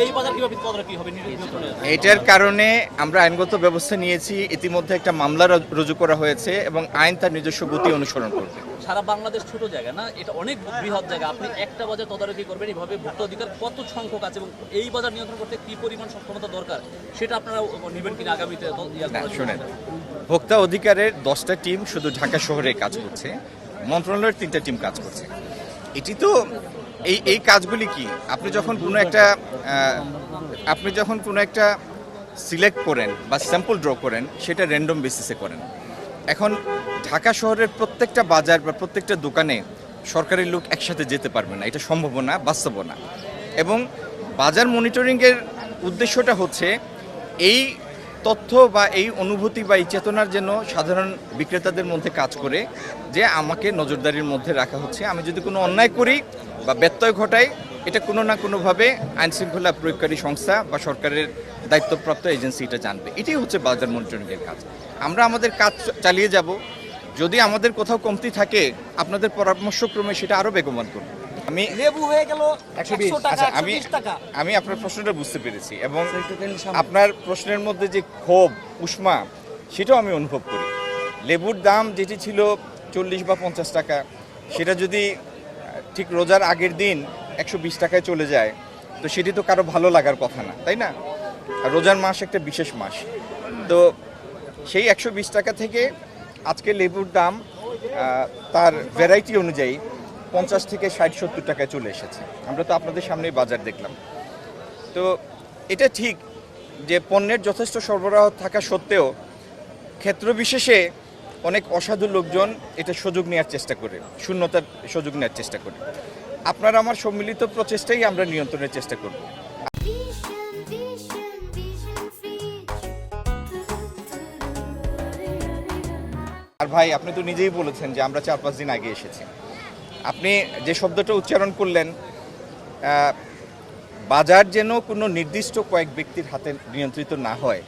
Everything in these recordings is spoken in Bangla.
এই বাজার কিভাবে তদারকি হবে নিয়ন্ত্রণে? এটার কারণে আমরা আইনগত ব্যবস্থা নিয়েছি, ইতিমধ্যে একটা মামলা রুজু করা হয়েছে এবং আইন তার নিজস্ব গতি অনুসরণ করবে। সারা বাংলাদেশ ছোট জায়গা না, এটা অনেক বৃহৎ জায়গা। আপনি একটা বাজার তদারকি করবেন, এইভাবে ভোক্তা অধিকার কত সংখ্যক আছে এবং এই বাজার নিয়ন্ত্রণ করতে কি পরিমাণ সক্ষমতা দরকার সেটা আপনারা নেবেন কিনা আগামীতে? শোনেন, ভোক্তা অধিকারের 10টা টিম শুধু ঢাকা শহরে কাজ করছে, মন্ত্রণালয়ের 3টা টিম কাজ করছে। এটি তো এই কাজগুলি কি, আপনি যখন কোনো একটা সিলেক্ট করেন বা স্যাম্পল ড্র করেন, সেটা র্যান্ডম বেসিসে করেন। এখন ঢাকা শহরের প্রত্যেকটা বাজার বা প্রত্যেকটা দোকানে সরকারি লোক একসাথে যেতে পারবে না, এটা সম্ভব না, বাস্তব না। এবং বাজার মনিটরিংয়ের উদ্দেশ্যটা হচ্ছে এই তথ্য বা এই অনুভূতি বা এই চেতনার যেন সাধারণ বিক্রেতাদের মধ্যে কাজ করে যে আমাকে নজরদারির মধ্যে রাখা হচ্ছে, আমি যদি কোনো অন্যায় করি বা ব্যত্যয় ঘটাই, এটা কোনো না কোনোভাবে আইনশৃঙ্খলা প্রয়োগকারী সংস্থা বা সরকারের দায়িত্বপ্রাপ্ত এজেন্সি এটা জানবে। এটাই হচ্ছে বাজার মনিটরিংয়ের কাজ। আমরা আমাদের কাজ চালিয়ে যাব, যদি আমাদের কোথাও কমতি থাকে আপনাদের পরামর্শক্রমে সেটা আরও বেগবান করব। আমি লেবু হয়ে গেল 100 টাকা, আচ্ছা, 120 টাকা। আমি আপনার প্রশ্নটা বুঝতে পেরেছি এবং আপনার প্রশ্নের মধ্যে যে ক্ষোভ উষ্মা সেটাও আমি অনুভব করি। লেবুর দাম যেটি ছিল 40 বা 50 টাকা, সেটা যদি ঠিক রোজার আগের দিন 120 টাকায় চলে যায়, তো সেটি তো কারো ভালো লাগার কথা না, তাই না? আর রোজার মাস একটা বিশেষ মাস, তো সেই 120 টাকা থেকে আজকে লেবুর দাম তার ভ্যারাইটি অনুযায়ী 50 থেকে 60-70 টাকায় চলে এসেছে। আমরা তো আপনাদের সামনেই বাজার দেখলাম। তো এটা ঠিক যে পণ্যের যথেষ্ট সরবরাহ থাকা সত্ত্বেও ক্ষেত্র বিশেষে অনেক অসাধু লোকজন এটা সুযোগ নেওয়ার চেষ্টা করে, শূন্যতার সুযোগ নেওয়ার চেষ্টা করে। আপনার আমার সম্মিলিত প্রচেষ্টাই আমরা নিয়ন্ত্রণের চেষ্টা করব। আর ভাই, আপনি তো নিজেই বলেছেন যে আমরা 4-5 দিন আগে এসেছি। আপনি যে শব্দটা উচ্চারণ করলেন, বাজার যেন কোনো নির্দিষ্ট কয়েক ব্যক্তির হাতে নিয়ন্ত্রিত না হয়,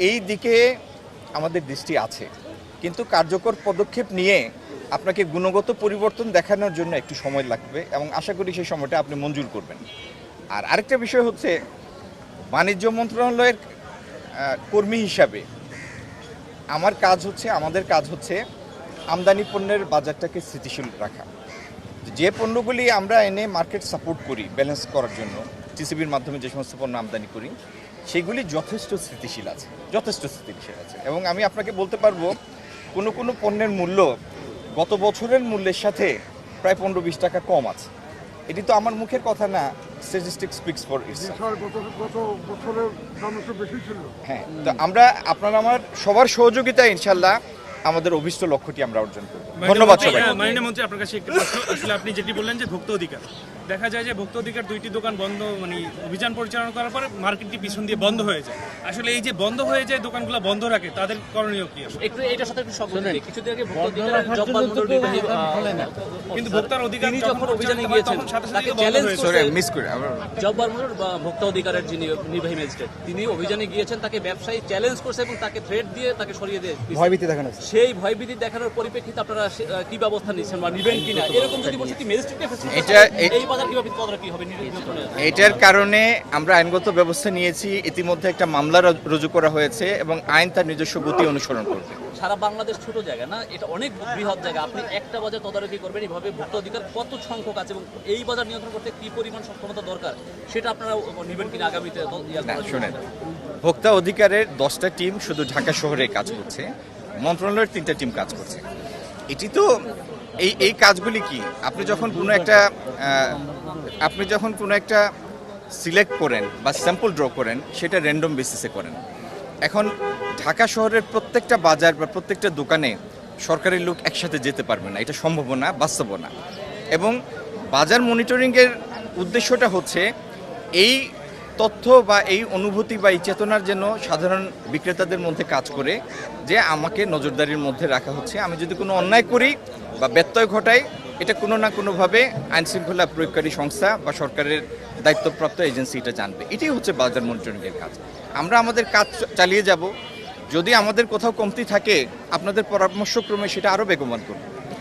এই দিকে আমাদের দৃষ্টি আছে, কিন্তু কার্যকর পদক্ষেপ নিয়ে আপনাকে গুণগত পরিবর্তন দেখানোর জন্য একটু সময় লাগবে এবং আশা করি সেই সময়টা আপনি মঞ্জুর করবেন। আর আরেকটা বিষয় হচ্ছে, বাণিজ্য মন্ত্রণালয়ের কর্মী হিসাবে আমাদের কাজ হচ্ছে আমদানি পণ্যের বাজারটাকে স্থিতিশীল রাখা। যে পণ্যগুলি আমরা এনে মার্কেট সাপোর্ট করি ব্যালেন্স করার জন্য, টিসিবির মাধ্যমে যে সমস্ত পণ্য আমদানি করি, সেগুলি যথেষ্ট স্থিতিশীল আছে এবং আমি আপনাকে বলতে পারবো কোনো কোনো পণ্যের মূল্য গত বছরের মূল্যের সাথে প্রায় 15-20 টাকা কম আছে। এটি তো আমার মুখের কথা না, স্ট্যাটিস্টিক্স স্পিক্স ফর ইটসেলফ। হ্যাঁ, তো আমরা আপনার আমার সবার সহযোগিতা ইনশাল্লাহ আমাদের অভিষ্ট লক্ষ্যটি আমরা অর্জন করব। ধন্যবাদ সবাই। মাননীয় মন্ত্রী, আপনার কাছে একটি প্রশ্ন। আসলে আপনি যেটি বললেন যে ভোক্তা অধিকার, দেখা যায় যে ভোক্তা অধিকার 2টি দোকান বন্ধ, মানে অভিযান পরিচালনা করার পর মার্কেটটি পিছন দিয়ে বন্ধ হয়ে যায়। আসলে এই যে বন্ধ হয়ে যায়, দোকানগুলো বন্ধ রাখে, তাদের করণীয় কি? একটু এটার সাথে একটু সংযোগ দিই। কিছুদিন আগে ভোক্তা অধিকারের জব্বার মন্ডল নির্বাহী কিন্তু ভোক্তার অধিকার তিনি যখন অভিযানে গিয়েছেন, তাকে চ্যালেঞ্জ করে জব্বার মন্ডল বা ভোক্তা অধিকারের যিনি নির্বাহী ম্যাজিস্ট্রেট, তিনি অভিযানে গিয়েছেন, তাকে ব্যবসায়ী চ্যালেঞ্জ করছে এবং তাকে থ্রেট দিয়ে তাকে সরিয়ে দিয়ে ভয়ভীতি দেখানো। সেই ভয়ভীতি দেখানোর পরিপ্রেক্ষিতে আপনারা কি ব্যবস্থা নিচ্ছেন বা নেবেন কিনা, এরকম যদি বলছে কি ম্যাজিস্ট্রেটকে এই বাজার কিভাবে তদারকি হবে নিয়ন্ত্রণে? এটার কারণে আমরা আইনগত ব্যবস্থা নিয়েছি, ইতিমধ্যে একটা মামলা রুজু করা হয়েছে এবং আইন তার নিজস্ব গতি অনুসরণ করবে। সারা বাংলাদেশ ছোট জায়গা না, এটা অনেক বৃহৎ জায়গা। আপনি একটা বাজার তদারকি করবেন, এইভাবে ভোক্তা অধিকার কত সংখ্যক আছে এবং এই বাজার নিয়ন্ত্রণ করতে কি পরিমাণ সক্ষমতা দরকার সেটা আপনারা নেবেন কিনা আগামীতে? শোনেন, ভোক্তা অধিকারের 10টা টিম শুধু ঢাকা শহরে কাজ করছে, মন্ত্রণালয়ের 3টা টিম কাজ করছে। এটি তো এই কাজগুলি কি, আপনি যখন কোনো একটা সিলেক্ট করেন বা স্যাম্পল ড্র করেন, সেটা র্যান্ডম বেসিসে করেন। এখন ঢাকা শহরের প্রত্যেকটা বাজার বা প্রত্যেকটা দোকানে সরকারি লোক একসাথে যেতে পারবে না, এটা সম্ভব না, বাস্তব না। এবং বাজার মনিটরিংয়ের উদ্দেশ্যটা হচ্ছে এই তথ্য বা এই অনুভূতি বা এই চেতনার যেন সাধারণ বিক্রেতাদের মধ্যে কাজ করে যে আমাকে নজরদারির মধ্যে রাখা হচ্ছে, আমি যদি কোনো অন্যায় করি বা ব্যত্যয় ঘটাই, এটা কোনো না কোনোভাবে আইনশৃঙ্খলা প্রয়োগকারী সংস্থা বা সরকারের দায়িত্বপ্রাপ্ত এজেন্সি এটা জানবে। এটাই হচ্ছে বাজার মনিটরিংয়ের কাজ। আমরা আমাদের কাজ চালিয়ে যাব, যদি আমাদের কোথাও কমতি থাকে আপনাদের পরামর্শক্রমে সেটা আরও বেগবান করব।